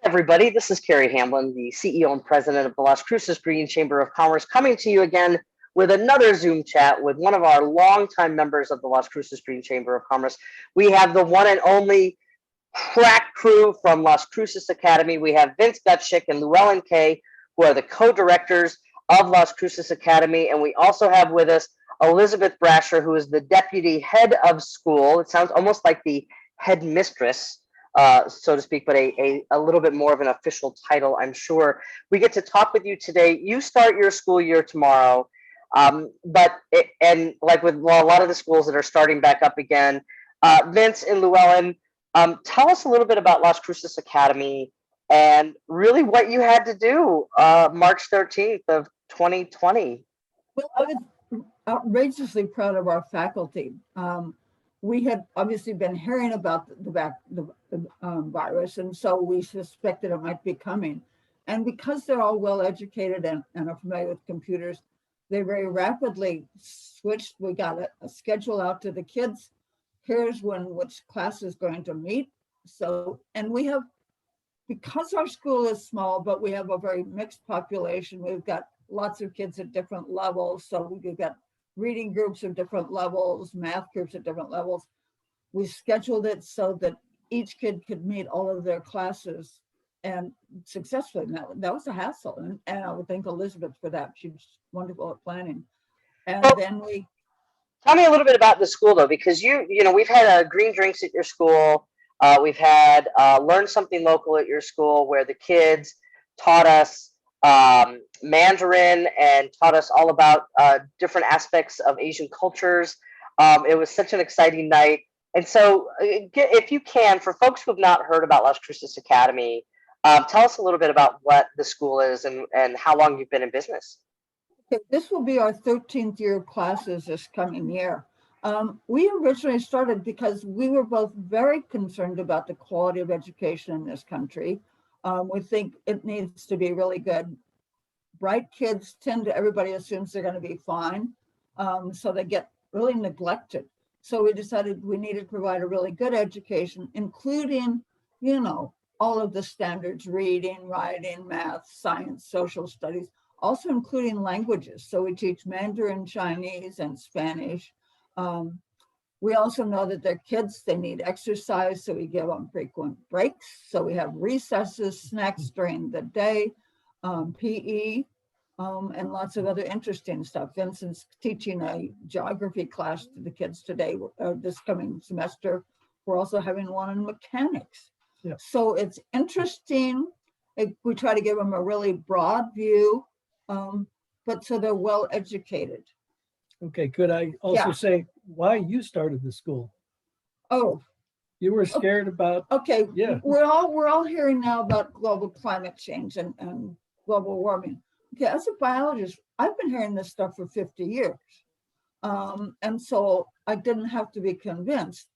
Everybody, this is Carrie Hamlin, the CEO and President of the Las Cruces Chamber of Commerce, coming to you again with another Zoom chat with one of our longtime members of the Las Cruces Chamber of Commerce. We have the one and only crack crew from Las Cruces Academy. We have Vince Gutschik and Llewellyn Kay, who are the co-directors of Las Cruces Academy. And we also have with us Elizabeth Brasher, who is the deputy head of school. It sounds almost like the headmistress, so to speak, but a little bit more of an official title, I'm sure. We get to talk with you today. You start your school year tomorrow, and like with a lot of the schools that are starting back up again, Vince and Llewellyn, tell us a little bit about Las Cruces Academy and really what you had to do March 13th of 2020. Well, I was outrageously proud of our faculty. We had obviously been hearing about the virus, and so we suspected it might be coming. And because they're all well educated and are familiar with computers, they very rapidly switched. We got a schedule out to the kids. Here's which class is going to meet. So, and we have, because our school is small, but we have a very mixed population. We've got lots of kids at different levels. So we've got reading groups of different levels, math groups at different levels. We scheduled it so that each kid could meet all of their classes and successfully. That was a hassle. And I would thank Elizabeth for that. She's wonderful at planning. And then we... Tell me a little bit about the school though, because we've had green drinks at your school. We've had Learn Something Local at your school where the kids taught us Mandarin and taught us all about different aspects of Asian cultures. It was such an exciting night. And so if you can, for folks who have not heard about Las Cruces Academy, tell us a little bit about what the school is and how long you've been in business. Okay, this will be our 13th year of classes this coming year. We originally started because we were both very concerned about the quality of education in this country. We think it needs to be really good. Bright kids everybody assumes they're going to be fine. So they get really neglected. So we decided we needed to provide a really good education, including, all of the standards, reading, writing, math, science, social studies, also including languages. So we teach Mandarin, Chinese, and Spanish. We also know that their kids, they need exercise, so we give them frequent breaks. So we have recesses, snacks during the day, PE, and lots of other interesting stuff. Vincent's teaching a geography class to the kids today, this coming semester. We're also having one on mechanics. Yeah. So it's interesting. We try to give them a really broad view, but so they're well educated. Okay, could I also say why you started the school? Oh, you were scared about? Okay, yeah. We're all hearing now about global climate change and global warming. Okay, as a biologist, I've been hearing this stuff for 50 years. And so I didn't have to be convinced.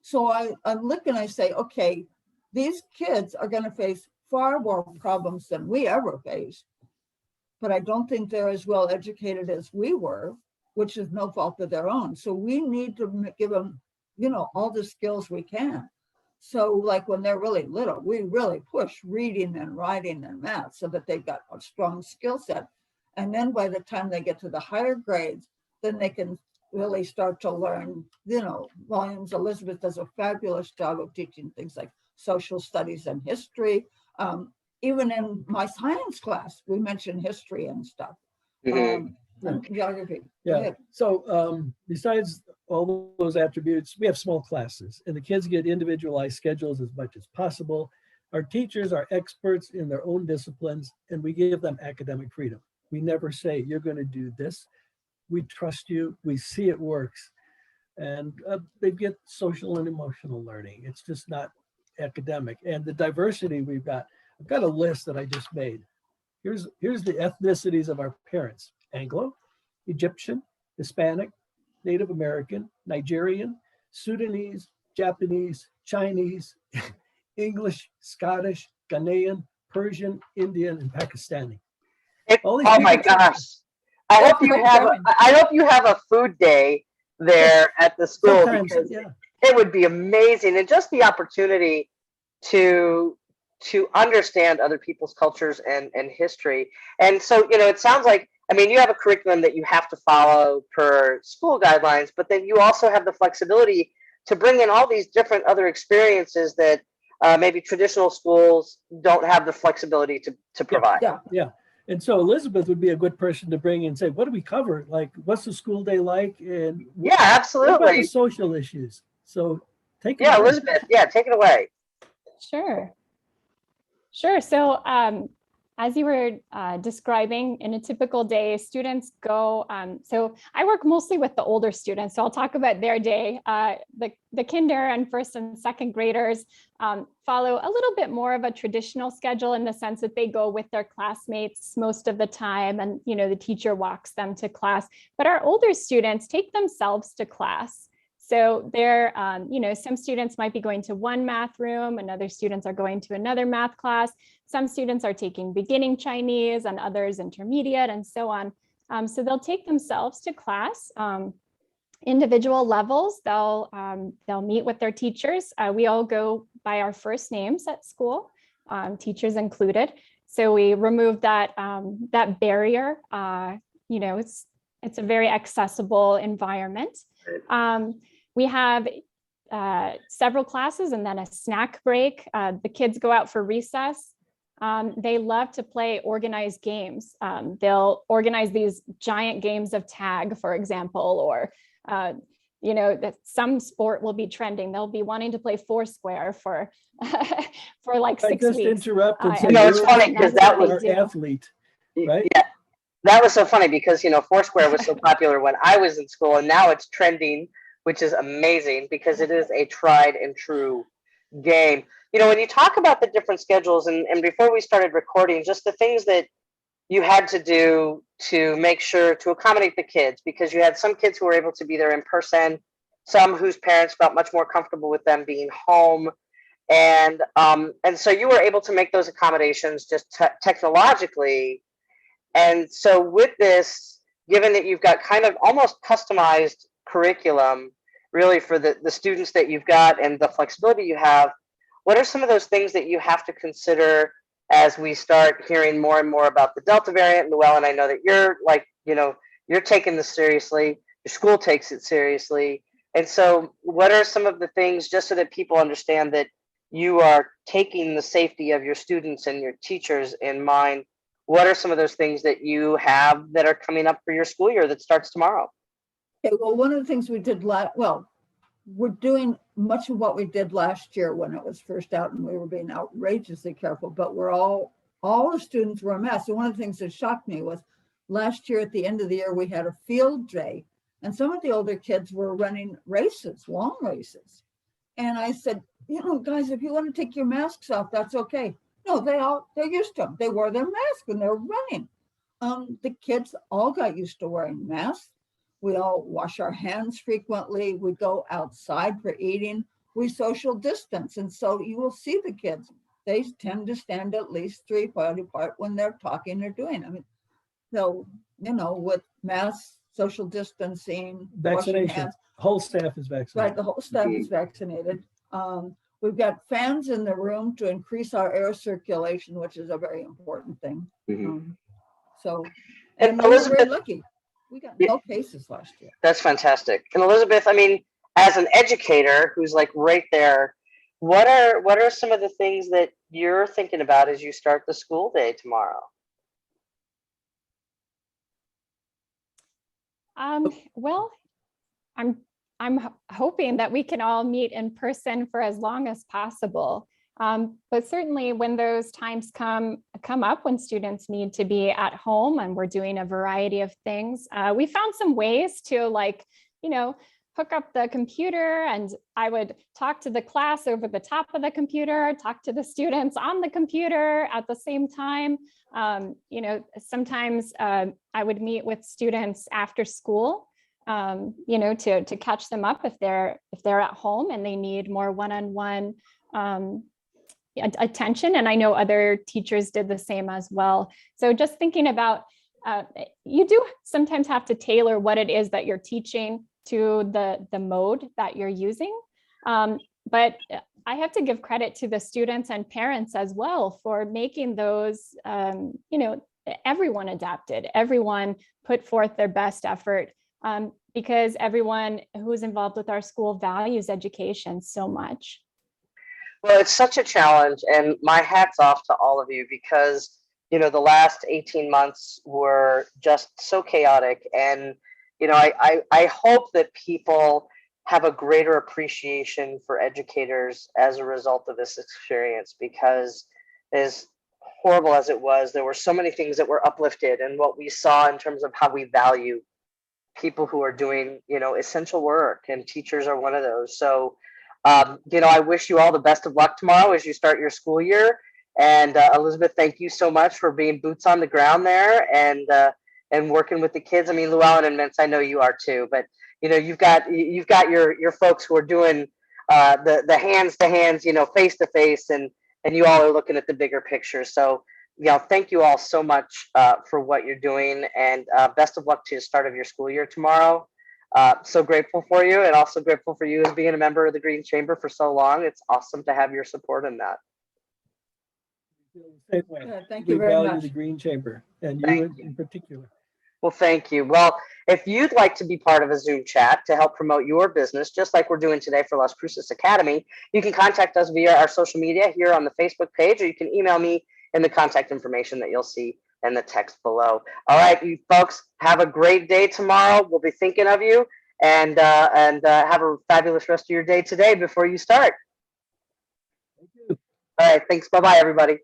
So I look and I say, okay, these kids are going to face far more problems than we ever faced, but I don't think they're as well educated as we were, which is no fault of their own. So we need to give them, all the skills we can. So like when they're really little, we really push reading and writing and math so that they've got a strong skill set. And then by the time they get to the higher grades, then they can really start to learn, volumes. Elizabeth does a fabulous job of teaching things like social studies and history. Even in my science class, we mention history and stuff. Geography. Yeah. So besides all those attributes, we have small classes and the kids get individualized schedules as much as possible. Our teachers are experts in their own disciplines and we give them academic freedom. We never say, you're going to do this. We trust you. We see it works. And they get social and emotional learning. It's just not academic. And the diversity we've got, I've got a list that I just made. Here's the ethnicities of our parents: Anglo, Egyptian, Hispanic, Native American, Nigerian, Sudanese, Japanese, Chinese, English, Scottish, Ghanaian, Persian, Indian, and Pakistani. Oh my gosh. I hope you have a food day there at the school. Sometimes, yeah. It would be amazing, and just the opportunity to understand other people's cultures and history. And so, it sounds like, I mean, you have a curriculum that you have to follow per school guidelines, but then you also have the flexibility to bring in all these different other experiences that maybe traditional schools don't have the flexibility to provide. Yeah. And so Elizabeth would be a good person to bring in and say, what do we cover? Like, what's the school day like? And Yeah, what about absolutely. the social issues? So take it Yeah, away. Elizabeth, yeah, take it away. Sure. Sure. So as you were describing, in a typical day, students go, so I work mostly with the older students, so I'll talk about their day. The kinder and first and second graders follow a little bit more of a traditional schedule in the sense that they go with their classmates most of the time, and the teacher walks them to class. But our older students take themselves to class. So they're, some students might be going to one math room, and other students are going to another math class. Some students are taking beginning Chinese and others intermediate and so on. So they'll take themselves to class. Individual levels, they'll meet with their teachers. We all go by our first names at school, teachers included. So we remove that barrier. It's a very accessible environment. We have several classes and then a snack break. The kids go out for recess. They love to play organized games. They'll organize these giant games of tag, for example, or that some sport will be trending. They'll be wanting to play Foursquare for like 6 weeks. I just interrupt and say, it's funny because that was our athlete, right? Yeah, that was so funny because Foursquare was so popular when I was in school, and now it's trending, which is amazing because it is a tried and true game. When you talk about the different schedules, and before we started recording, just the things that you had to do to make sure to accommodate the kids, because you had some kids who were able to be there in person, some whose parents felt much more comfortable with them being home. And so you were able to make those accommodations just technologically. And so with this, given that you've got kind of almost customized curriculum really for the students that you've got and the flexibility you have, what are some of those things that you have to consider as we start hearing more and more about the Delta variant? Llewellyn, I know that you're taking this seriously, your school takes it seriously. And so what are some of the things, just so that people understand that you are taking the safety of your students and your teachers in mind, what are some of those things that you have that are coming up for your school year that starts tomorrow? Okay, well, one of the things we did we're doing much of what we did last year when it was first out, and we were being outrageously careful, but all the students were masked. So one of the things that shocked me was last year at the end of the year, we had a field day, and some of the older kids were running races, long races. And I said, guys, if you want to take your masks off, that's okay. No, they're used to them. They wore their mask when they're running. The kids all got used to wearing masks. We all wash our hands frequently. We go outside for eating. We social distance. And so you will see the kids. They tend to stand at least 3 feet apart when they're talking or doing. I mean, so, with masks, social distancing, Vaccination. washing hands. Whole staff is vaccinated. Right, the whole staff is vaccinated. We've got fans in the room to increase our air circulation, which is a very important thing. Mm-hmm. And we were very lucky. We got no cases last year. That's fantastic. And Elizabeth, I mean, as an educator who's like right there, what are some of the things that you're thinking about as you start the school day tomorrow? Well, I'm hoping that we can all meet in person for as long as possible. But certainly when those times come up when students need to be at home and we're doing a variety of things, we found some ways to hook up the computer, and I would talk to the class over the top of the computer, talk to the students on the computer at the same time. Sometimes I would meet with students after school, to catch them up if they're at home and they need more one-on-one attention. And I know other teachers did the same as well. So just thinking about, you do sometimes have to tailor what it is that you're teaching to the mode that you're using. But I have to give credit to the students and parents as well for making those, everyone adapted, everyone put forth their best effort, because everyone who's involved with our school values education so much. Well, it's such a challenge, and my hat's off to all of you because, the last 18 months were just so chaotic. And, I hope that people have a greater appreciation for educators as a result of this experience, because as horrible as it was, there were so many things that were uplifted, and what we saw in terms of how we value people who are doing, essential work, and teachers are one of those. So, I wish you all the best of luck tomorrow as you start your school year. And Elizabeth, thank you so much for being boots on the ground there and working with the kids. I mean, Llewellyn and Mintz, I know you are too, but you've got your folks who are doing the hands to hands, face to face, and you all are looking at the bigger picture. So, thank you all so much for what you're doing, and best of luck to the start of your school year tomorrow. So grateful for you, and also grateful for you as being a member of the Green Chamber for so long. It's awesome to have your support in that. Same way. Yeah, thank We you very value much. the Green Chamber, and Thank you you. in particular. Well, thank you. Well, if you'd like to be part of a Zoom chat to help promote your business, just like we're doing today for Las Cruces Academy, you can contact us via our social media here on the Facebook page, or you can email me in the contact information that you'll see in the text below. All right, you folks, have a great day tomorrow. We'll be thinking of you, and have a fabulous rest of your day today before you start. Thank you. All right, thanks. Bye-bye, everybody.